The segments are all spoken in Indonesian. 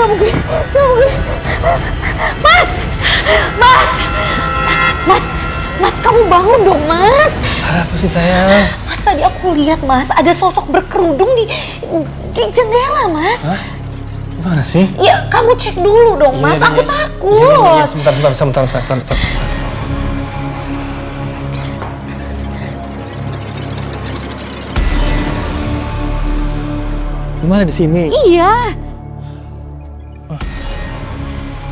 mungkin. Mas! Mas! Mas! Mas, kamu bangun dong, Mas. Apa sih sayang? Mas, tadi aku lihat, Mas, ada sosok berkerudung di jendela, Mas. Hah? Gimana sih? Ya, kamu cek dulu dong, Mas. Aku takut. Iya, sebentar. Gimana di sini? Iya.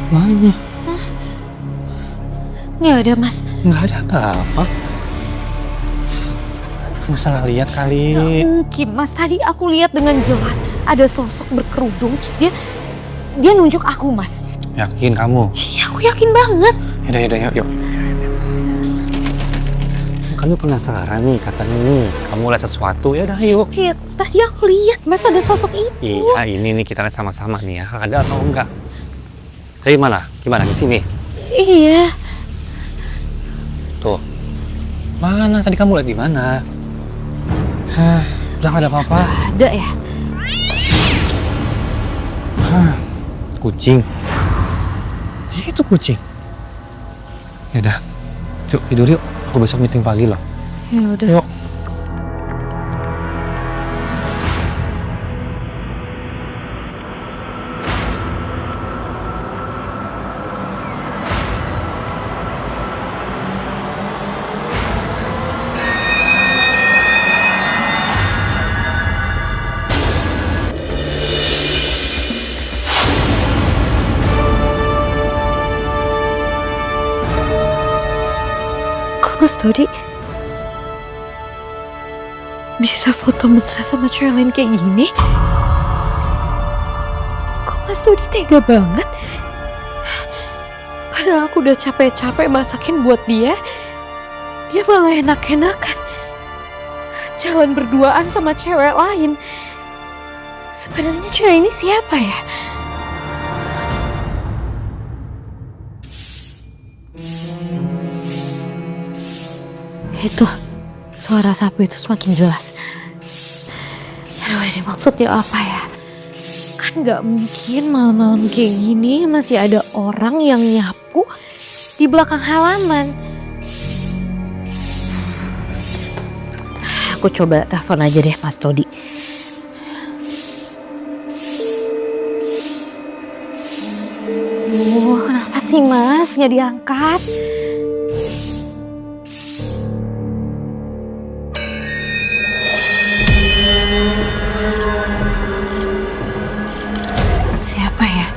Mana? Nggak ada, Mas. Nggak ada apa-apa. Kamu salah lihat kali. Nggak mungkin, Mas. Tadi aku lihat dengan jelas ada sosok berkerudung, terus dia nunjuk aku, Mas. Yakin kamu? Iya, aku yakin banget. Yaudah, yuk. Kamu penasaran nih katanya nih, kamu lihat sesuatu, ya udah yuk. Iya, tadi aku lihat, Mas, ada sosok itu. Iya, ini nih kita lihat sama-sama nih ya, ada atau enggak. Dari mana? Gimana di sini? Iya. Tuh. Mana? Tadi kamu lihat di mana? Hah, udah gak ada apa-apa. Ada ya? Hah, kucing. Itu kucing. Ya udah, yuk tidur yuk. Aku besok meeting pagi loh. Ya udah. Yuk. Mas Dodi bisa foto mesra sama cewek lain kayak gini? Kok Mas Dodi tega banget? Padahal aku udah capek-capek masakin buat dia malah enak-enakan jalan berduaan sama cewek lain. Sebenarnya cewek ini siapa ya? Itu suara sapu itu semakin jelas. Aduh, ini maksudnya apa ya? Kan nggak mungkin malam-malam kayak gini masih ada orang yang nyapu di belakang halaman. Aku coba telepon aja deh Mas Dodi. Kenapa sih Mas nggak diangkat? Siapa ya?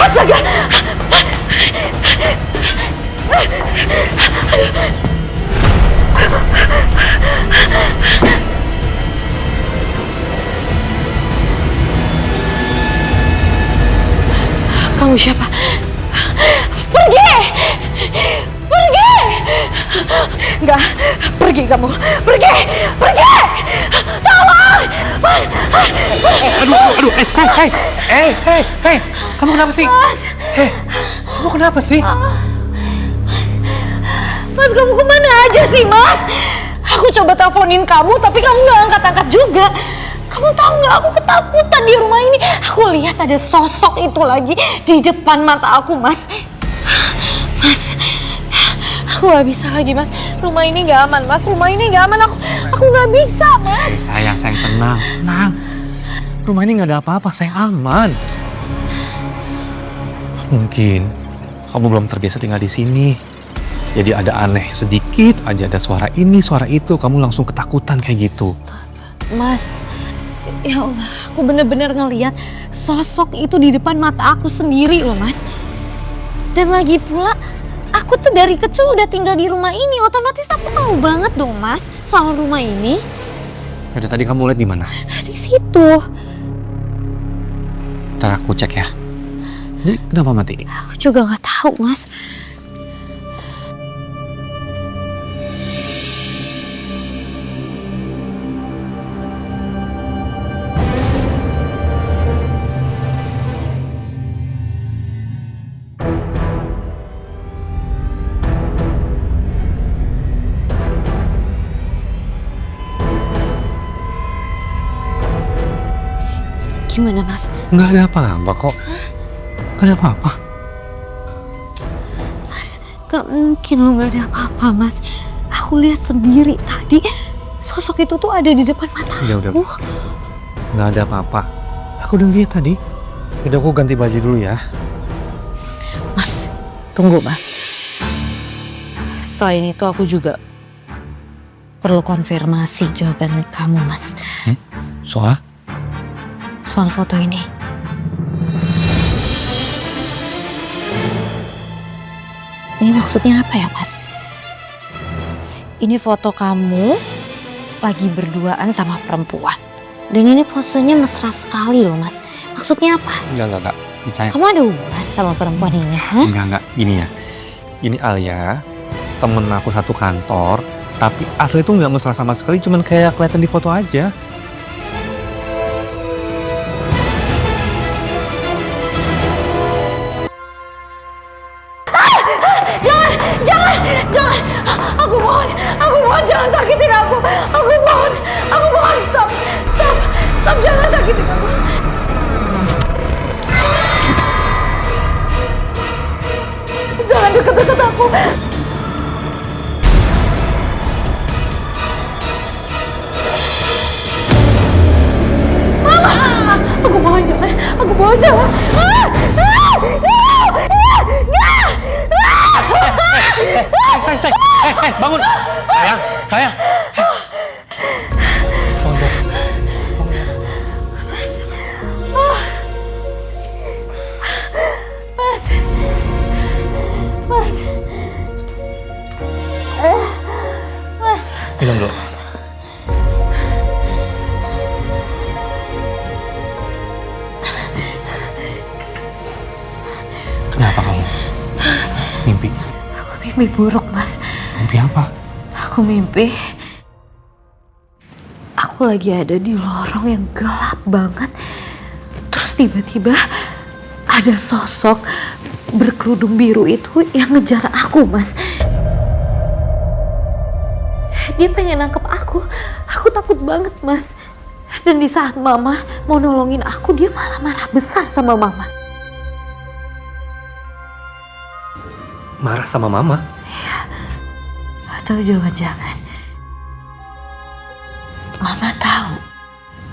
Astaga! Kamu siapa? Pergi! Pergi! Enggak, pergi kamu. Pergi! Pergi! Tolong! Aduh, hey, kamu kenapa sih? Kamu kenapa sih? Mas, kamu kemana aja sih, Mas? Aku coba teleponin kamu, tapi kamu nggak angkat-angkat juga. Kamu tahu nggak, aku ketakutan di rumah ini. Aku lihat ada sosok itu lagi di depan mata aku, Mas. Mas, aku nggak bisa lagi, Mas. Rumah ini nggak aman, Mas. Rumah ini nggak aman. Aku nggak bisa, Mas. Sayang, tenang. Rumah ini nggak ada apa-apa, sayang, aman. Mungkin kamu belum terbiasa tinggal di sini. Jadi ada aneh sedikit aja, ada suara ini, suara itu, kamu langsung ketakutan kayak gitu. Mas, ya Allah, aku bener-bener ngeliat sosok itu di depan mata aku sendiri loh Mas. Dan lagi pula, aku tuh dari kecil udah tinggal di rumah ini, otomatis aku tahu banget dong Mas soal rumah ini. Udah tadi kamu lihat di mana? Di situ. Ntar aku cek ya. Jadi kenapa mati? Aku juga nggak tahu Mas. Gimana Mas? Nggak ada apa-apa kok. Nggak ada apa-apa. Mas, gak mungkin lo gak ada apa-apa Mas. Aku lihat sendiri tadi sosok itu tuh ada di depan mata aku. Udah. Nggak ada apa-apa. Aku udah lihat tadi. Udah, aku ganti baju dulu ya. Mas, tunggu Mas. Selain itu aku juga perlu konfirmasi jawaban kamu Mas. Soal? Soal foto ini. Ini maksudnya apa ya Mas? Ini foto kamu lagi berduaan sama perempuan. Dan ini posenya mesra sekali loh Mas. Maksudnya apa? Enggak. Percaya. Kamu ada hubungan sama perempuan ini ya? Enggak. Gini ya. Ini Alia, temen aku satu kantor. Tapi asli itu nggak mesra sama sekali. Cuman kayak kelihatan di foto aja. Jangan, aku mohon jangan sakitin aku. Aku mohon, stop, jangan sakitin aku. Jangan deket-deket aku. Mama, aku mohon jangan. Sayang, bangun. Sayang. Bangun. Mas. Minum dulu. Kenapa kamu? Mimpi? Aku mimpi buruk, Mas. Mimpi apa? Aku mimpi aku lagi ada di lorong yang gelap banget. Terus tiba-tiba ada sosok berkerudung biru itu yang ngejar aku, Mas. Dia pengen nangkep aku. Aku takut banget, Mas. Dan di saat Mama mau nolongin aku, dia malah marah besar sama Mama. Marah sama Mama? Iya. Atau jangan-jangan Mama tahu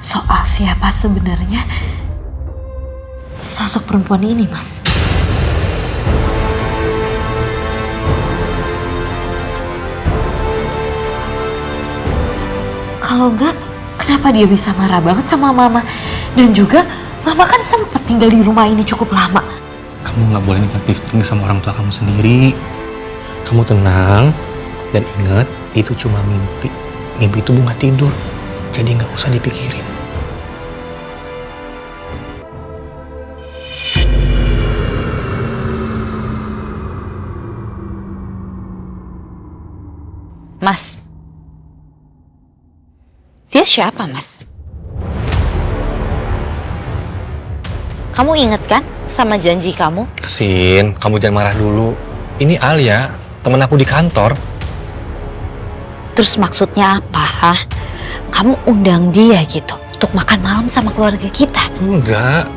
soal siapa sebenarnya sosok perempuan ini, Mas. Kalau enggak, kenapa dia bisa marah banget sama Mama? Dan juga Mama kan sempat tinggal di rumah ini cukup lama. Kamu nggak boleh negatif thinking sama orang tua kamu sendiri. Kamu tenang dan ingat, itu cuma mimpi. Mimpi itu bunga tidur, jadi nggak usah dipikirin. Mas, dia siapa, Mas? Kamu inget kan sama janji kamu? Sin, kamu jangan marah dulu. Ini Alia, temen aku di kantor. Terus maksudnya apa, hah? Kamu undang dia gitu untuk makan malam sama keluarga kita? Enggak.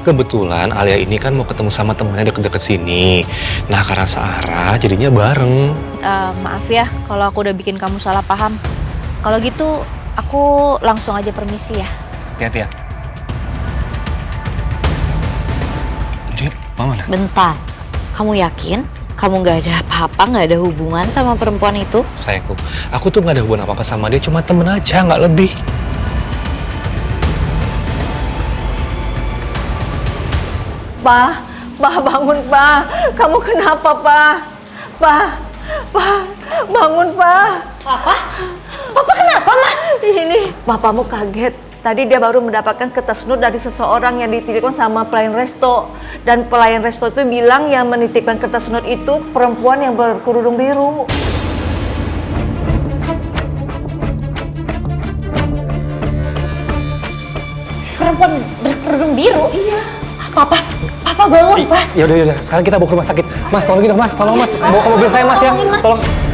Kebetulan Alia ini kan mau ketemu sama temennya deket-deket sini. Nah, karena searah jadinya bareng. Maaf ya kalau aku udah bikin kamu salah paham. Kalau gitu aku langsung aja permisi ya. Hati-hati ya. Dia mana? Bentar, Kamu yakin? Kamu nggak ada apa-apa, nggak ada hubungan sama perempuan itu? Sayangku, aku tuh nggak ada hubungan apa-apa sama dia, cuma temen aja, nggak lebih. Pa, bangun pa. Kamu kenapa pa? Pa, bangun pa. Papa kenapa, Ma? Ini papamu kaget. Tadi dia baru mendapatkan kertas not dari seseorang yang dititipkan sama pelayan resto. Dan pelayan resto itu bilang yang menitipkan kertas not itu perempuan yang berkerudung biru. Perempuan berkerudung biru? Iya. Papa bangun, Pa. Ya udah, sekarang kita bawa ke rumah sakit. Mas, tolongin dong, Mas. Tolong, Mas. Bawa ke mobil saya, Mas, ya. Tolongin, Mas. Tolong.